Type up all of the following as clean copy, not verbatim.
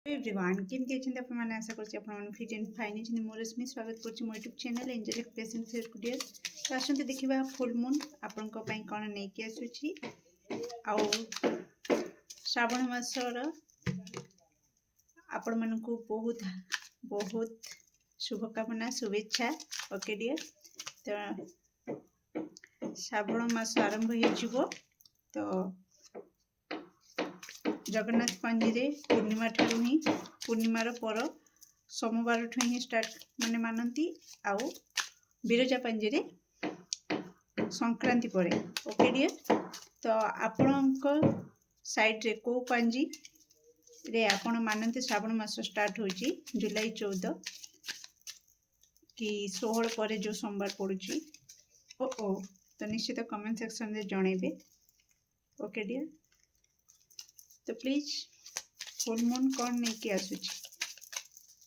Everyone केमती अच्छे आपने आशा कर फिट एंड फाइन अच्छे मोर रश्मि स्वागत कर YouTube channel angelic patient therapist तो आसते देखा फुल मून आपण कौन नहीं आसूची आउ श्रावण मासर आपण मन को बहुत बहुत शुभकामना शुभेच्छा। ओके डियर, तो श्रावण मास आरंभ हो तो जगन्नाथ पांजी पूर्णिमा ठारू ही पूर्णिमार पर सोमवार ठू ही स्टार्ट माने मानती आउ बिरजा पांजी संक्रांति पड़े। ओके डियर, तो आपण साइड रे को पांजी रे आपण मानती श्रावण मास स्टार्ट होची जुलाई 14 कि 16 पर जो सोमवार पड़ुची ओ तो निश्चित कमेंट सेक्शन रे जणेबे। ओके डियर, तो प्लीज फुल मून कौन नहीं कि आसूची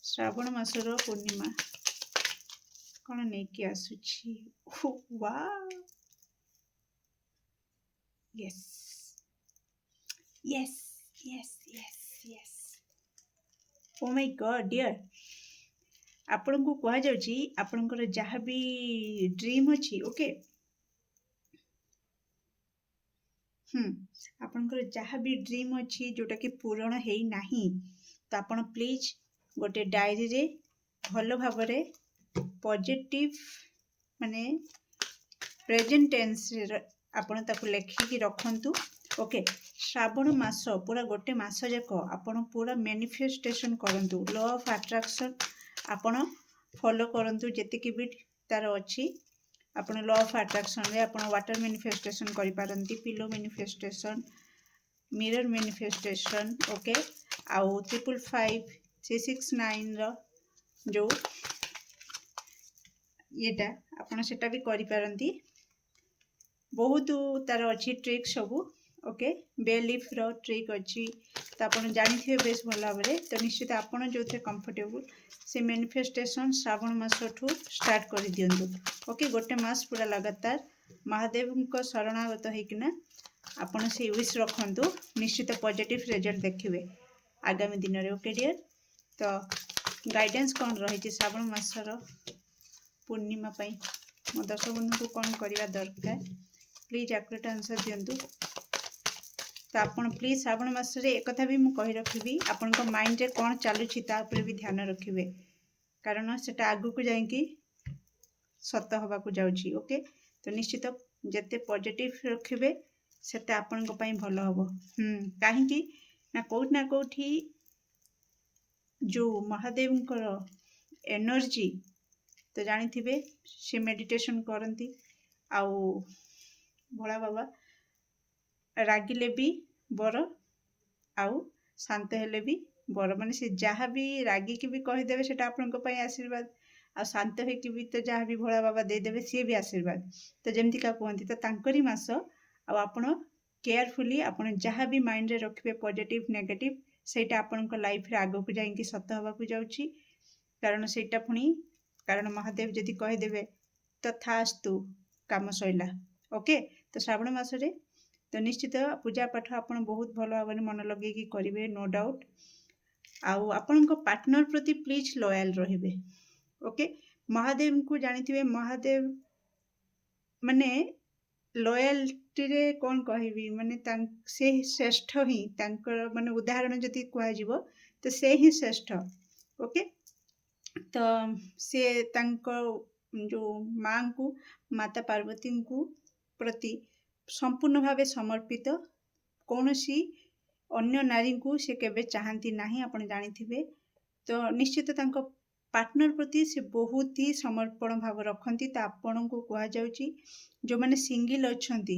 श्रावण मासर पूर्णिमा कौन नहीं कि आसूची। वाह, yes yes yes yes yes, oh my God dear, आपण को कह जाउची आपनकर जहाँ भी ड्रीम अछि ओके आपनकर जहाँ भी ड्रीम अच्छी जोटा कि पूरण है नहीं तो आपण प्लीज गोटे डायरी रे भल भाव पॉजिटिव माने प्रेजेंट टेंस आपण ताको लेखिकी रखंतु। ओके, श्रावण मास पूरा गोटे मास जाक आपण पूरा मैनिफेस्टेशन करंतु, लॉ ऑफ अट्रैक्शन आपण फॉलो करंतु जेतिकी भी तार अच्छी आपण लॉ ऑफ अट्रैक्शन रे आपण वाटर मैनिफेस्टेशन करि पारंती, pillow manifestation, mirror manifestation. Okay, आउ 555 369 रो जो येटा आपण सेटा भी करि पारंती, बहुत तार अच्छी ट्रिक सबू। ओके, बेलीफ रो ट्रिक अच्छी तो आप जानी बेस भल भाव में, तो निश्चित आपड़ जो थे कंफर्टेबल से मैनिफेस्टेशन श्रावण मास ठू स्टार्ट कर दिंतु। ओके, गोटे मास पूरा लगातार महादेव को शरणागत होना आपड़ से विश रखु, निश्चित पॉजिटिव रिजल्ट देखिए आगामी दिन में। ओके डियर, तो गाइडेंस कौन रही श्रावण मासर पूर्णिमा पाई मो दर्शक बंधु को कौन करवा दरकार प्लीज एक्यूरेट आंसर दिंतु। तो आपन प्लीज श्रावण मास एक कथा भी मुझे कही रखी आपण माइंड रे कौन चलुची तापर भी ध्यान रखिए, कारण सेटा आगु को जाइकी सत हवा को जाउची। ओके, तो निश्चित जेते पॉजिटिव रखिए सेते आपण को पई भलो हबो। काहेकि ना कोठी जो महादेव एनर्जी तो जानी थिबे से मेडिटेशन करती आउ भोला बाबा रागिले भी बर आउ शांत हेले भी बर, माने से जहाँ भी रागी की भी कहीदेवे से आपण आशीर्वाद आ शांत होकी भी तो जहाँ भी भोला बाबा देदेवे सी भी आशीर्वाद। तो जमती का कहती तो तांकरी मास आपण केयरफुली आपण जहाँ भी माइंड रे रखिए पॉजिटिव नेगेटिव सेटा आपण लाइफ रे आगो को जाइंकी सत हवा को जाउची, कारण सेटा पुणी कारण महादेव जदि कहीदेवे तो थास्तु काम सैला। ओके, तो श्रावण मास रे तो निश्चित पूजा पाठ आपन बहुत भल भाव मन लगे करेंगे, नो डाउट। आउ आपण पार्टनर प्रति प्लीज लॉयल रहिबे। ओके, महादेव को जानी महादेव माने लॉयल्टी रे कौन कहबी माने से श्रेष्ठ ही माने उदाहरण जदि कह तो से ही श्रेष्ठ। ओके, तो से जो माँ को माता पार्वती को प्रति संपूर्ण भावे समर्पित, कौन सी अन्य नारी को से केबे चाहती नहीं आपण जानी। तो निश्चित तांको पार्टनर प्रति से बहुत ही समर्पण भाव रखती। तो आपण को कह जाउची जो माने सिंगल अछंती।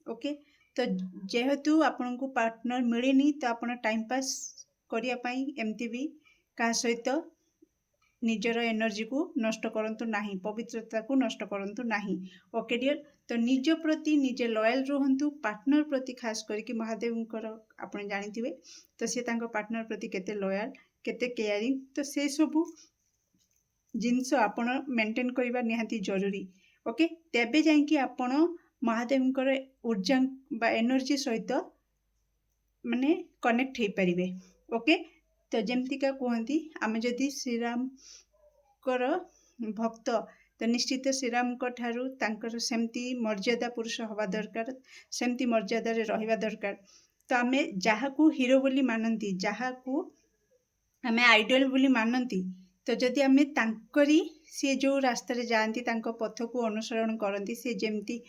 ओके, तो जेहेतु आपण को पार्टनर मिलनी तो आपण टाइम पास करिया पई एमती भी का सहित निजर एनर्जी को नष्ट करंतु नाही, पवित्रता को नष्ट करंतु नाही। ओके डियर, तो निज प्रति निजे लॉयल रहंतु, पार्टनर प्रति खास करके महादेवंकर आपण जानिथिबे तो से तांको पार्टनर प्रति केते लॉयल केते केयरिंग, तो से सब जिनस आपण मेंटेन करबा निहांती जरूरी। ओके, तेबे जाइकी आपण महादेवंकर ऊर्जा बा एनर्जी सहित माने कनेक्ट हो पारिबे। ओके, तो जमतीका कहती आम जदि श्रीराम कर भक्त तो निश्चित श्रीराम ठारू तांकर सेमती मर्यादा पुरुष हवा दरकार सेमती मर्यादा रहिबा दरकार। तो आम जहाँ हीरो बोली मानती जहाँ आम आइडल बोली मानती तो जदि आम तांकरी सी जो रास्ता जाती पथ को अनुसरण करती सी जमती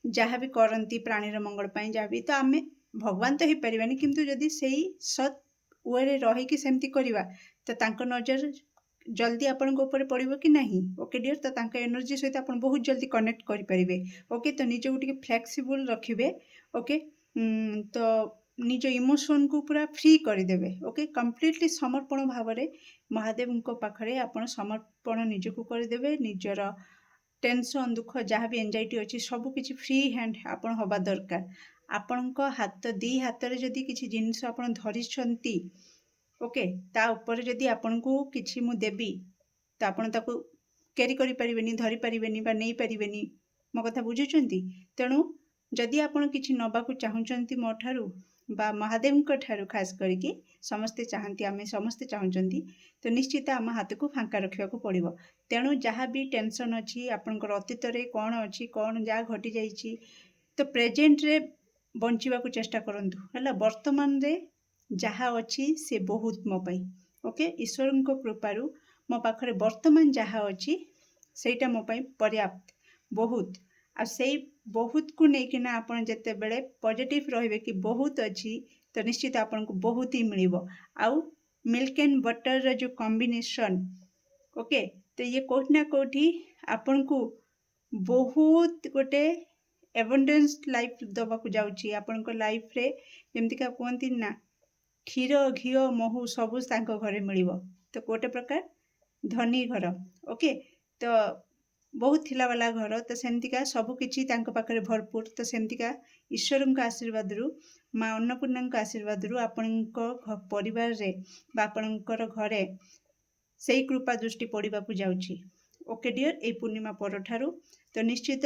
जहाँ भी करती प्राणीर मंगल पाई जहाँ भी तो आम भगवान तो हो पारानी किंतु जदि से सत वे रहीकि सेमती करवा तो तांको नजर जल्दी आपण ऊपर पड़ो कि नहीं। ओके डियर तो तांको एनर्जी सहित आप बहुत जल्दी कनेक्ट करेंगे। ओके तो निजको टे फ्लेक्सिबल रखिए। ओके तो निज इमोशन को पूरा फ्री करदेवे। ओके कंप्लीटली समर्पण भाव में महादेव पाखे आप समर्पण निजको करदेवे। निजर टेंशन दुख जहाँ भी एंजाइटी अच्छी सबकि फ्री हैंड आप हवा दरकार। आपण हाथ दी हाथ में जदि किसी जिनस आप धरी ओके ता ऊपर जदि आपन को किछि मु देबी तो आपन ताको कैरी करि परिबेनी धरी परिबेनी बा नहीं परिबेनी मो कथा बुझुचंती। तेणु जदि आपन किछि नबा को चाहुचंती मो ठारू बा महादेव को ठारू खास करके समस्ते चाहती आमे समस्ते चाहुचंती तो निश्चित आम हाथ को फांका रखा पड़ो। तेणु जहाँ भी टेंशन अच्छी आपनकर अतीत रे कौन अच्छी कौन जहाँ घटी जाइछि तो प्रेजेंट रे बंचिबा को चेष्टा करंतु हला। वर्तमान रे जहाँ अच्छी से बहुत मो पाई। ओके ईश्वर कृपारू मो पाखरे वर्तमान जहाँ अच्छी सेटा मो पाई पर्याप्त बहुत आ से बहुत को लेकिन आपन जते बेले पॉजिटिव रहिबे कि बहुत अच्छी तो निश्चित आपन को बहुत ही मिलिबो। आउ मिल्क एंड बटर रो जो कॉम्बिनेशन ओके तो ये कोठी ना कोठी आपन को बहुत गोटे एबंडेंस लाइफ दबा को जाउची। आपन को लाइफ रे जेमति का कहंती ना क्षीर घी महू सबू घरे मिल तो गोटे प्रकार धनी घर। ओके तो बहुत थिला वाला घर तो सेमतिका सबकि पाखे भरपूर तो सेमतिका ईश्वर आशीर्वाद रु माँ अन्नपूर्णा आशीर्वाद रु आपण परिवार रे बा आपणकर घरे से कृपा दृष्टि पड़ा जाउची। ओके डियर ए पूर्णिमा पर ठारू तो निश्चित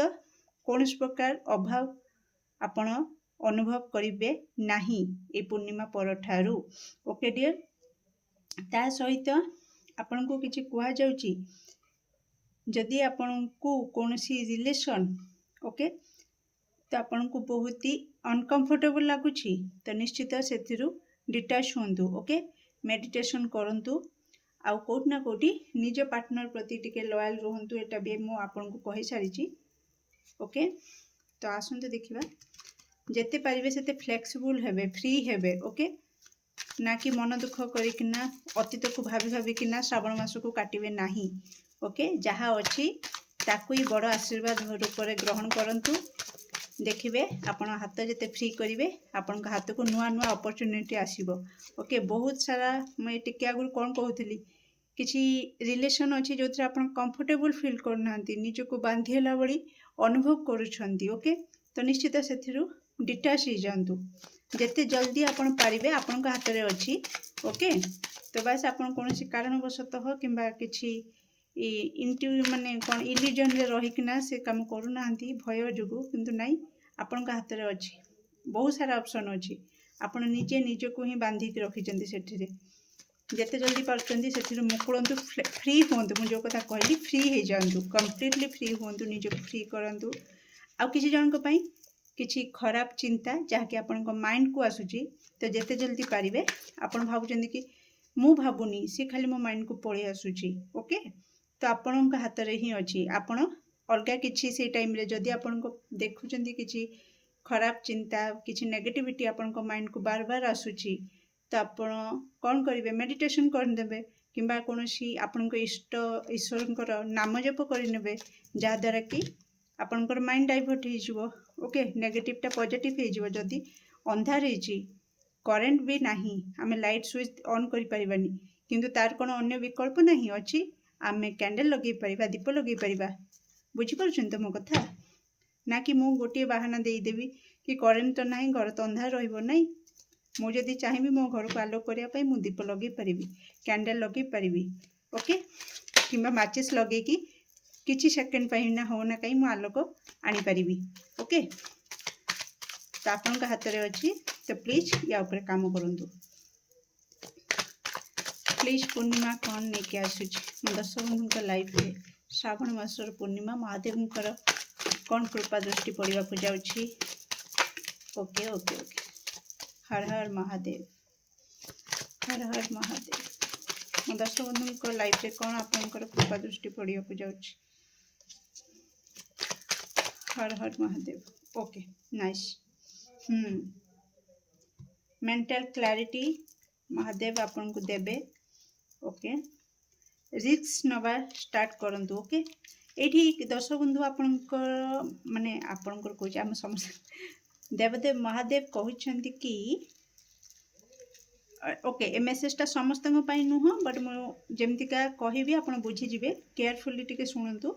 कौन प्रकार अभाव आपण अनुभव करिवे नाही ए पूर्णिमा पर ठारू। ओके डियर ता सहित आपण को किछि कुआ जाउची जदि आपण को कोनसी रिलेशन ओके तो आपण को बहुत ही अनकंफर्टेबल लागुची तो निश्चित सेथिरु डिटैच होंतु। ओके मेडिटेशन करंतु आउ कोट ना कोटी निज पार्टनर प्रति टिके लॉयल रहंतु एटा भी मु आपण को कहि सारिची। ओके तो आसंतु देखिबा जेते पारिबे सेते फ्लेक्सिबल हेबे फ्री हेबे। ओके ना कि मन दुख करिकिना अतीत को भाभी भाभी किना श्रावण मास को काटिबे नाही। ओके जहाँ अच्छी ताकू ही बड़ आशीर्वाद रूप में ग्रहण करंतु। देखिए आपण हाथ जिते फ्री करेंगे आपण हाथ को नुआ नुआ अपॉर्चुनिटी आसीबो। ओके बहुत सारा मैं टिके आगु कौन कहूली किसी रिलेशन अच्छी जो थे आप कंफर्टेबल फील करना निजको बांधीला बड़ी अनुभव करुछंती। ओके तो निश्चित से डिटाच हो जातु जिते जल्दी आपन पारिबे आपण हाथ में अच्छी। ओके तो बस आपन कौन कारणवशतः किंबा किसी इंटू माने कौन इल्यूजन रे रहीकिना से काम करूना भय जोगु किंतु नाई आपण हाथ में अच्छी बहुत सारा ऑप्शन अच्छी आपण निजे निजको ही बांधिक रखिचंती सेठिरे जिते जल्दी पार्टी से मुकुड़ू फ्री हूँ मुझे जो कथा कहली फ्री हो जातु कम्प्लीटली फ्री हूँ निजको फ्री करूँ। आउ किसी जन किसी खराब चिंता जहाँकि आपण माइंड को आसूची तो जिते जल्दी पारिबे आपण भावुचंदी कि मु भावुनी सी खाली मो माइंड को पड़े आसूची। ओके तो आपण हाथ में ही अच्छी आपण अलग किसी से टाइम रे जदि आपण देखुचंदी किसी खराब चिंता किसी नेगेटिविटी आपण माइंड को बार बार आसूची तो आपण कौन करेंगे मेडिटेशन करदे किंबा कौन आपण इष्ट ईश्वर नाम जप करे जहाद्वारा कि आपणकर माइंड डाइवर्ट हो। ओके नेगेटिवटा पॉजिटिव हो जदि अंधार करेंट भी नहीं आम लाइट स्विच ऑन कर पारिबानी किंतु तार कौन अन्य विकल्प नहीं अच्छी आम कैंडल लगे पारिबा दीप लगे पारिबा बुझीपारुछन तो मो कथा ना कि मु गोटे बाहाना देदेवी कि करेंट तो नहीं घर तो अंधार रहिबो नहीं मुझे जदि चाहिए मो घर को आलोक करने मु दीप लगे पारि कैंडल लगे पारि। ओके किंबा माचिस लगे कि किसी सेकेंड ना हो ना कहीं मु आलोक आनी पारि। ओके तो आपण हाथ में अच्छी तो प्लीज या ऊपर काम करंतु। प्लीज पूर्णिमा कौन लेके आसुची मो दर्शक बंधु लाइफ रे श्रावण मासर पूर्णिमा महादेव कौन कृपा दृष्टि पड़ा जाऊँगी। ओके ओके ओके हर हर महादेव हर हर महादेव मो दर्शक बंधु लाइफ रे कौन आपंकर कृपा दृष्टि पड़ा जाऊँगी। Har Har Mahadev okay nice. Mental clarity Mahadev आपन को देबे। ओके रिस्क नवा स्टार्ट करंतु। ओके एठी दर्शक बंधु आपनकर माने आपनकर कहूँ आम समस्त देवदेव महादेव कहते कि ओके ए मेसेजटा समस्त नुह बट मुझे कहबी आप बुझीजे केयरफुली टिके शुणु।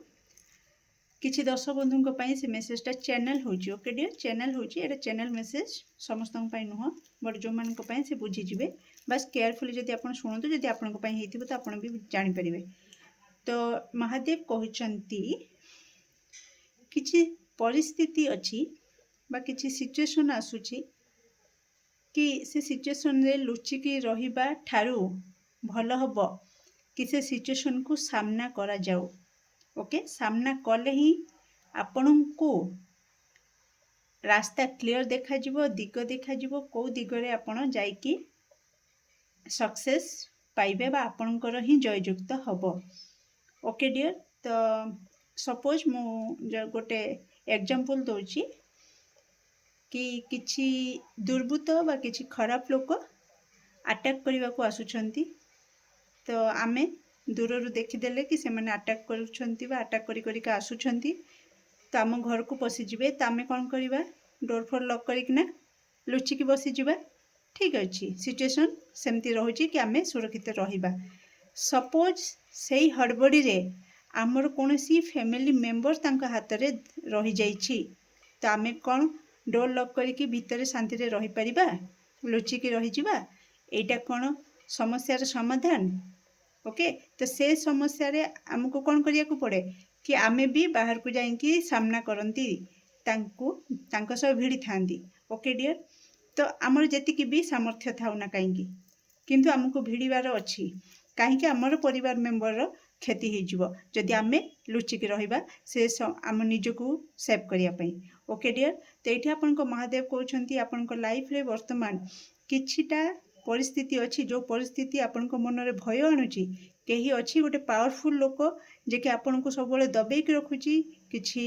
किसी दर्शक बंधु से मेसेजटा चैनल होची। ओके डियर चैनल होची एटा चैनल मेसेज समस्त नुह बट जो मान से बुझीजे बस केयरफुली जदि आप शुणु जदि आपण तो आप भी जानीपर। तो महादेव कहते किसी परिस्थिति अच्छी बा किसी सिचुएशन आसूची कि से सिचुएशन रे लुचिकी रहिबा ठारू भल हब कि से सिचुएशन को सामना करा जाऊ। ओके सामना कले ही आपण को रास्ता क्लियर देखा जिवो दिग देखा जिवो को दिगरे आपण जाइकी सक्सेस पाइबे बा आपणकर ही जययुक्त हब। ओके डियर तो सपोज मु गोटे एग्जांपल दोची कि किछि दुर्बृत्त बा किछि खराब लोक अटैक करने को आसुछंती तो आमे दूर देखीदेले कि से मैंने अटैक करुछंती बा अटैक करी करी का आसुछंती तो आम घर को पशिजे तो आम कौन करवा डोर फोर लॉक करना लुचिकी बसीजा। ठीक अच्छे सिचुएशन सेमती रोचे कि आम सुरक्षित रहिबा। सपोज से हड़बड़ी रे आमर कौन सी फैमिली मेंबर तांका हाथ रे रही जाइछि तो आम कौन डोर लॉक करके भितर शांति रे रही परिबा लुचिकी रही जिबा। एटा कौन समस्यार समाधान। ओके तो से समस्या रे हमको कौन करिया को पड़े कि आमे भी बाहर को जाइंकी सामना करंती तांको सब भिड़ी थांती। ओके डियर तो आमर जेतिकी भी सामर्थ्य थाउ ना कहीं किंतु आमको भिड़बार अच्छी कहीं आमर परिवार मेंबर क्षति हो जदि आमे लुचिकी रहिबा से आम निजको सेव करने। ओके डियर तो ये आपन महादेव कहते आपण लाइफ रे वर्तमान किछिटा परिस्थिति अच्छी जो परिस्थिति आपण मन रे भय आणुची कहीं अच्छी गोटे पावरफुल लोक जे कि आपण को सब दबेकी रखुची किछि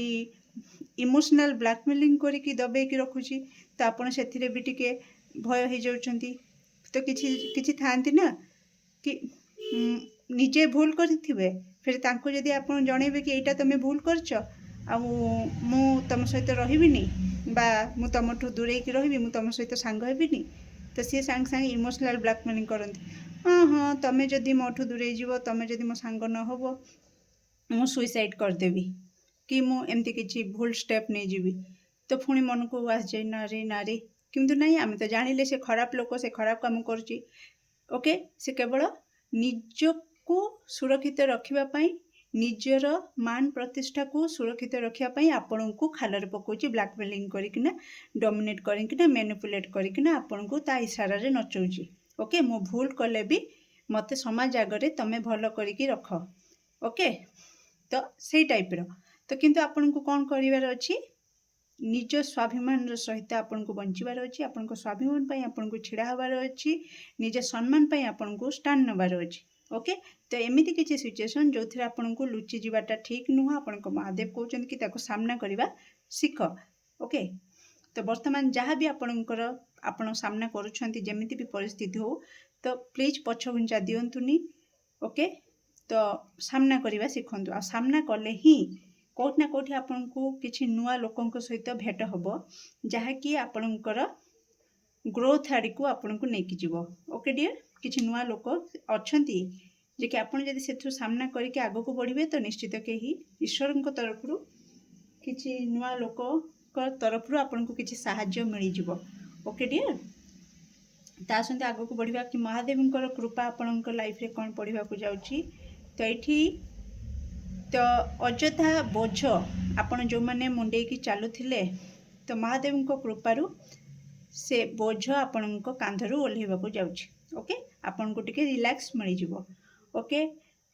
इमोशनल ब्लैकमेलिंग करिकी दबेकी रखुची तो आपण से भी टिके भय हो जाउछंती। तो किछि थांती ना कि निजे भूल करिथिबे फिर तांको जदि आपण जणेबे कि एटा तमे भूल करछ आ मु तम सहित रहिबिनी बा मु तमठु दूरेकी रहिबी मु तम सहित सांग हेबिनी तो सी सांग सांग इमोशनल ब्लैकमेलिंग करंती। हाँ हाँ तमे जदि मोठु दूरे जीवो तमे जदि मो सांग न होबो मु सुइसाइड करदेवी कि मु एमती किछि भूल स्टेप नहीं जीवी तो पुणी मन को आस जाए ना रे किंतु नहीं आम तो जानिले से खराब लोक से खराब काम करुच्ची। ओके से केवल निजको सुरक्षित रखापी निजर मान प्रतिष्ठा को सुरक्षित रखापी आपण को खालर पकाउची ब्लैकमेलिंग करकिना डोमिनेट करकिना मैनिपुलेट करकिना आपण को ता इशारा रे नचौची। ओके मो भूल कले भी मते समाज आगे तमे भल करिकी रख। ओके तो सही टाइप रो तो किंतु आपण को कौन करिवार अछि निज स्वाभिमान सहित आपण को बंचीबार अछि आपण को स्वाभिमान पई आपण को छिड़ा हबार अछि निज सम्मान पई आपण को स्टैंड नबार अछि। ओके तो एमिति किछि सिचुएशन जो थिरा आपण को लुचि जीवाटा ठीक नुह आपण को महादेव कहउछन कि ताको सामना करिबा सिख। ओके तो वर्तमान जहाँ भी आपण सामना करुछंती जेमिति भी परिस्थिति हो तो प्लीज पछघुंचा दियंतुनी। ओके तो सामना करिबा सिखंतु आ सामना कले ही कोठ ना कोठी आपण को किछि नुआ लोकंक सहित भेट हबो जहाँकि आपणकर ग्रोथ आड़ी को आपण को नेकी जीवो। ओके डियर किछि नुआ लोक अछंती जे कि आपण जदि सेथु सामना करके आगो को बढ़िबे तो निश्चित केही ईश्वरक तरफरु किछि नुआ लोक तरफरु आपण को किछि सहाय्य मिली जीवो। ओके डियर ता सहित आगो को बढ़िबा कि महादेवंकर कृपा आपणक लाइफ रे कोन पढ़िबा को जाउची तो एठी तो अजथा बोझ आपण जो माने मुंडे की चलुथिले तो महादेव को कृपारू से बोझ आपण कांधरू ओल्हेबा को जाउची। ओके आपन को टिके रिलैक्स मिल जिवो ओके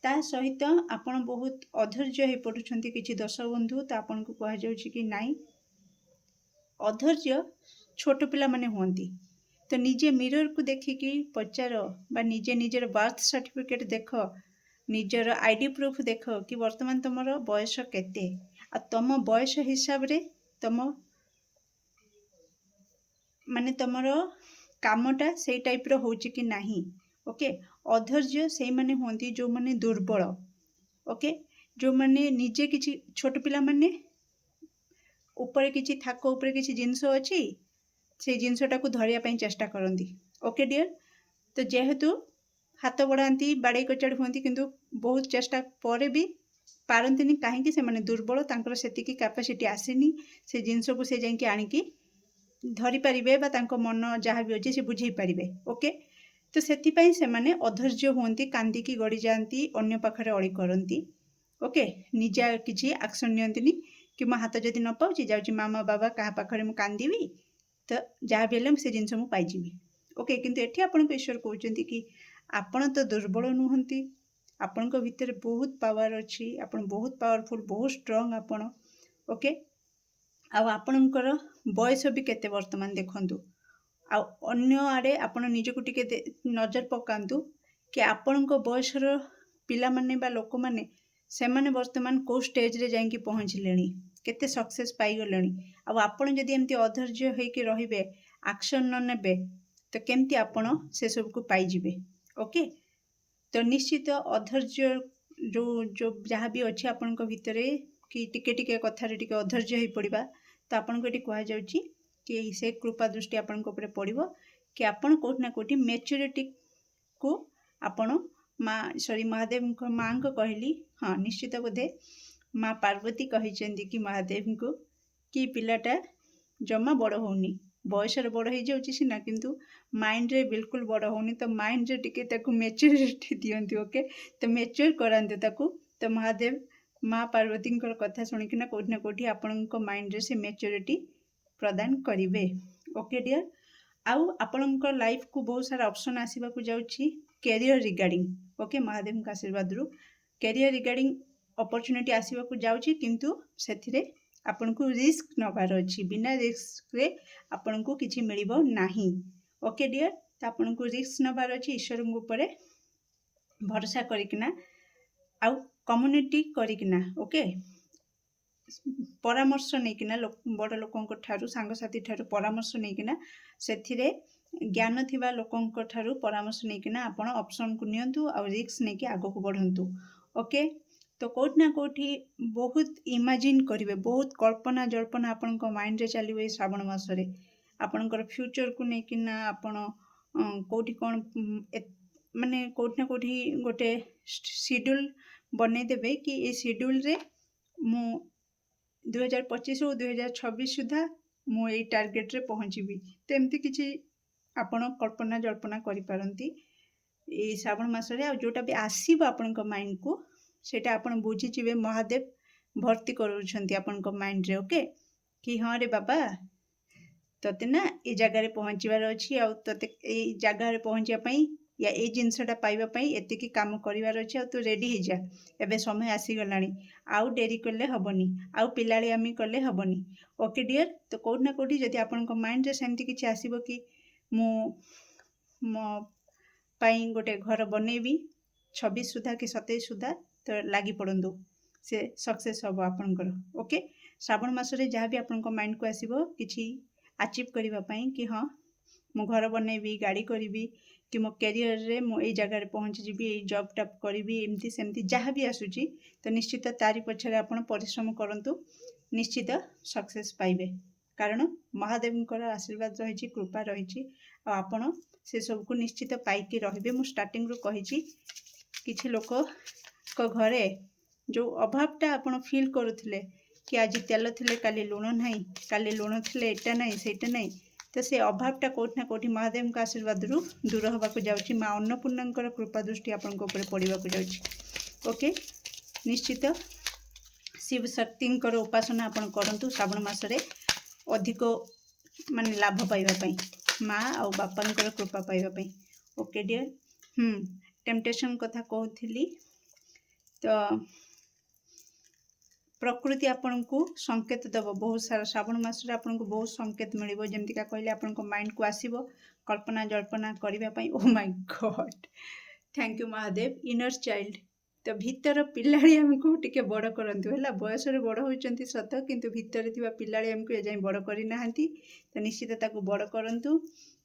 ता सहित आपण बहुत अधैर्य हो पड़ुछंती किछि दर्शक बंधु तो आपन को कह जाउछि कि नाही अधैर्य छोट पिला माने होंती तो निजे मिरर को देखिकी पचार बा निजे निजर बर्थ सर्टिफिकेट देख निजर आईडी प्रूफ देख कि वर्तमान तुमर बयस केते आ तुम बयस हिसाब रे तुम माने तुमर कामटा से टाइप रो होची कि नाही ओके अधैर्य से माने होंती जो माने दुर्बल ओके जो माने निजे किछि छोट पिला माने ऊपर किछि थाक ऊपर किछि जिंस अछि से जिनसटा को धरिया पई चेष्टा करंती ओके डियर तो जेहेतु हाथ बढ़ाती बाड़े कचाड़ हुंती किंतु बहुत चेष्टा पर भी पारंतिनी काहेकि से माने दुर्बल तांकर सेतिकी कैपेसिटी आसीनी से जिनस को से जाइके आनिकी धरी पारिबे बा तांको मन जहाँ भी अछि से बुझेई पारिबे ओके तो सेति पई से माने अधैर्य हुंती कांदिकी गड़ी जांती अन्य पाखरे अळी करंती ओके निजा किछि एक्शन नियंतिनी कि मो हाथ जदि न पाउछि जाउछि मामा बाबा कहा पाखरे मु कांदीबी तो जहाँ भी हेले से जिनस मु पाइजिबी ओके किंतु एठी आपन को ईश्वर कहउछंती कि आपण तो दुर्बल नुहंती आपण को भीतर बहुत पावर अछि आपण बहुत पावरफुल बहुत स्ट्रांग आपण ओके आ आपणकर बयस भी केते वर्तमान देखंतु आ अन्य आड़े आपण निजको टिके नजर पकांतु कि आपणको बयसर पिला माने बा लोक माने से माने वर्तमान को स्टेज रे जाइकी पहुँचलेनी केते सक्सेस पाई गलेनी आ आपण जदि एमती अधैर्य होइके रहिबे एक्शन न नेबे तो केमती आपण से सब को पाई जिवे ओके तो निश्चित अधैर्य जो जो जहाँ भी अच्छी आपण भितर कि टिके टिके कथारे टिके अधैर्य हो पड़ा तो आपन को ये कह जाउछि कि से कृपा दृष्टि आपन को ऊपर पड़िबो कि आपन कोठ ना कोठी मैच्योरिटी को आपन माँ सॉरी महादेव को माँ को कहली हाँ निश्चित बोधे माँ पार्वती कहिसेंती कि महादेव को कि पिलाटा जमा बड़ होनी बयस बड़ हो जाउछि सिना किंतु माइंड रे बिल्कुल बड़ होनी तो माइंड रे टिके ताकू मैच्योरिटी दियंती ओके तो मैच्योर करांते ताकू तो महादेव माँ पार्वती कथा शुणिकिना कोठी ना कोठी आपण माइंड रे से मैच्योरिटी प्रदान करिवे ओके डियर आउ आपण लाइफ को बहुत सारा ऑप्शन आसीबा को जाउछि कैरियर रिगार्डिंग ओके महादेव का आशीर्वाद रु कैरियर रिगार्डिंग अपॉर्चुनिटी आसीबा को जाउछि किंतु सेथिरे आपण को रिस्क नबार अछि बिना रिस्क रे आपण को किछि मिलिबो नाही ओके डियर तो आपण को रिस्क नबार अछि ईश्वर ऊपर भरोसा करिकिना आउ कम्युनिटी करिकिना ओके परामर्श नैकिना बड़ लोकंक ठारू सांगसाथी ठारू परामर्श नैकिना सेथिरे ज्ञान थिबा लोकंक ठारू परामर्श नैकिना आपण ऑप्शन को नियंतु आ रिस्क नेकी आगो को बढ़ंतु ओके तो कोठ ना कोठी बहुत इमेजिन करिवे बहुत कल्पना जल्पना आपण माइंड रे चलिवे श्रावण मास रे आपणकर फ्यूचर को नैकिना आपण कोठी कोन माने कोठ ना कोठी गोटे शेड्यूल बनै देबे कि ए शेड्यूल रे मु 2025 और 2026 सुधा मु ए टार्गेट रे पहुँचीबी तो एमती किछि आपण कल्पना जल्पना करि पारंती ए श्रावण मास रे आ जोटा भी आसीबो आपण माइंड को सेटा आपण बुझी जिवे महादेव भर्ती करूछंती आपण माइंड रे ओके कि हाँ रे बाबा तते ना ए जगह रे पहुँचीबार अछि आ तते ए जगह रे पहुँचिया पई या ए जिनसटा पाइबा पई एतिकी काम करिवार अछि आ तू रेडी हो जा एबे समय आसी गलानी आउ डेरी करले हबनी आउ पिलाळी आमी करले हबनी ओके डियर तो कोठ ना कोठी जदि आपण माइंड रे सेमती किछि आसीबो कि मु मो पई गोटे घर बनेबी 26 सुधा कि 27 सुधा तो लागी पड़ंदु से सक्सेस हबो आपनकर ओके श्रावण मास रे जहाँ भी आपण माइंड को आसीबो किछि अचीव करिबा पई कि हाँ मु घर बनेबी गाड़ी करिबी कि मो कैरियर रे मो ए जगह रे पहुँची जीबी ए जॉब टॉप करिबी एमती सेमती जहाँ भी आसुची तो निश्चित तारी पछरे आपण परिश्रम करंतु निश्चित सक्सेस पाइबे कारण महादेवंकर आशीर्वाद रही कृपा रही आपण से सब को निश्चित पाइकी रहिबे मु स्टार्टिंग रु कहिची किछि लोक को घरे जो अभावटा आपण फील करुथिले कि आज तेल थिले काली लुण नाही काली लुण थिले एटा नाही सेटा नाही तो से अभावटा कोठ ना कोठी महादेव का आशीर्वाद रु दूर हवा को जाउची माँ अन्नपूर्णा कृपा दृष्टि आपण ऊपर पड़ा जाउची ओके निश्चित शिव शक्ति उपासना आपण करंतु श्रावण मास रे अधिक माने लाभ पाइबा पई माँ आ बापा कृपा पाइबा पई ओके डियर टेम्पटेशन कथा कहूली तो प्रकृति आपन को संकेत दब बहुत सारा श्रावण मास आपन को बहुत संकेत मिल जमीका कहले आपण माइंड को आसब कल्पना जल्पना करने ओ my God thank you Mahadev inner child तो भीतर पिलाड़ी आमको टिके बड़ करंतु है बयस बड़ होती सत किंतु भीतर थी पिलाड़ी आमको एजाए बड़ करना तो निश्चित ताको बड़ करंतु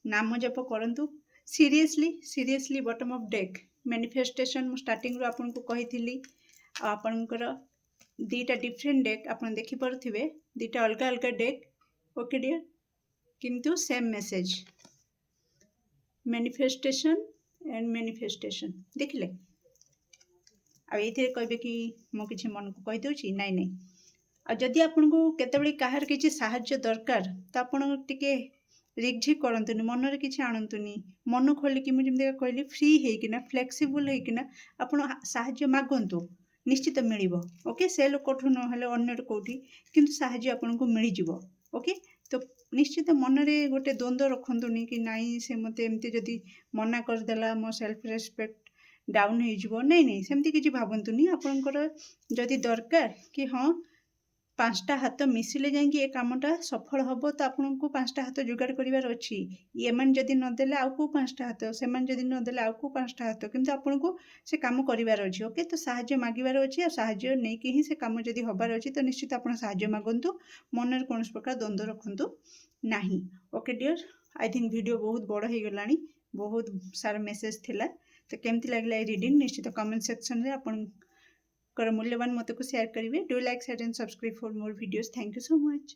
नाम जप करंतु seriously bottom of deck manifestation मु स्टार्टिंग रो आपन को कही आपणकर दीटा डिफरेंट डेक आप देखिपे दीटा अलग अलग डेक ओके डियर किंतु same message manifestation and manifestation देखिले आ ये कहे कि मो कि मन को कहीदे नाई नाई आदि आपन को केतबे कहार किसी साहाय्य दरकार तो आपन टिके रिक्झिक करंतुनी मन रे किछि आणंतुनी मन खोलिकी मुझे जमी कहली फ्री होकिना फ्लेक्सिबल होकिना आपन साहाय्य मागंतु निश्चित मिल ओके से लोकठू ना अन्य कौटी किंतु साहाय्य आपन को मिल जाव ओके तो निश्चित मन रे गोटे द्वंद्व रखंतुनी कि नाई से मते एमती जदी मना करदेला मो सेल्फ रेस्पेक्ट डाउन हो नहीं नहीं सेमती किसी भावंतुनी आपनकर जदि दरकार कि हाँ 5टा हाथ मिसिले जाएंगे ये कामटा सफल हम तो आपन को 5टा हाथ जोगाड़ करार अच्छी ये मैंने जदि नदेले आउ को 5टा हाथ से जदि नदेले आउ को 5टा हाथ किंतु आपन को से काम करार अच्छी ओके तो साहाय्य मागिबार अच्छी और साहाय्य नहीं कि ही से काम जदि हबार अच्छी तो निश्चित आप साहाय्य मागंतु मन कौन प्रकार द्वंद्व रखु ना okay dear I think video बहुत बड़ हो गला बहुत सारा मेसेज थिला तो केमती लगला रीडिंग निश्चित कमेंट सेक्शन में आपन मूल्यवान मत को शेयर करेंगे do like share and subscribe for more videos thank you so much.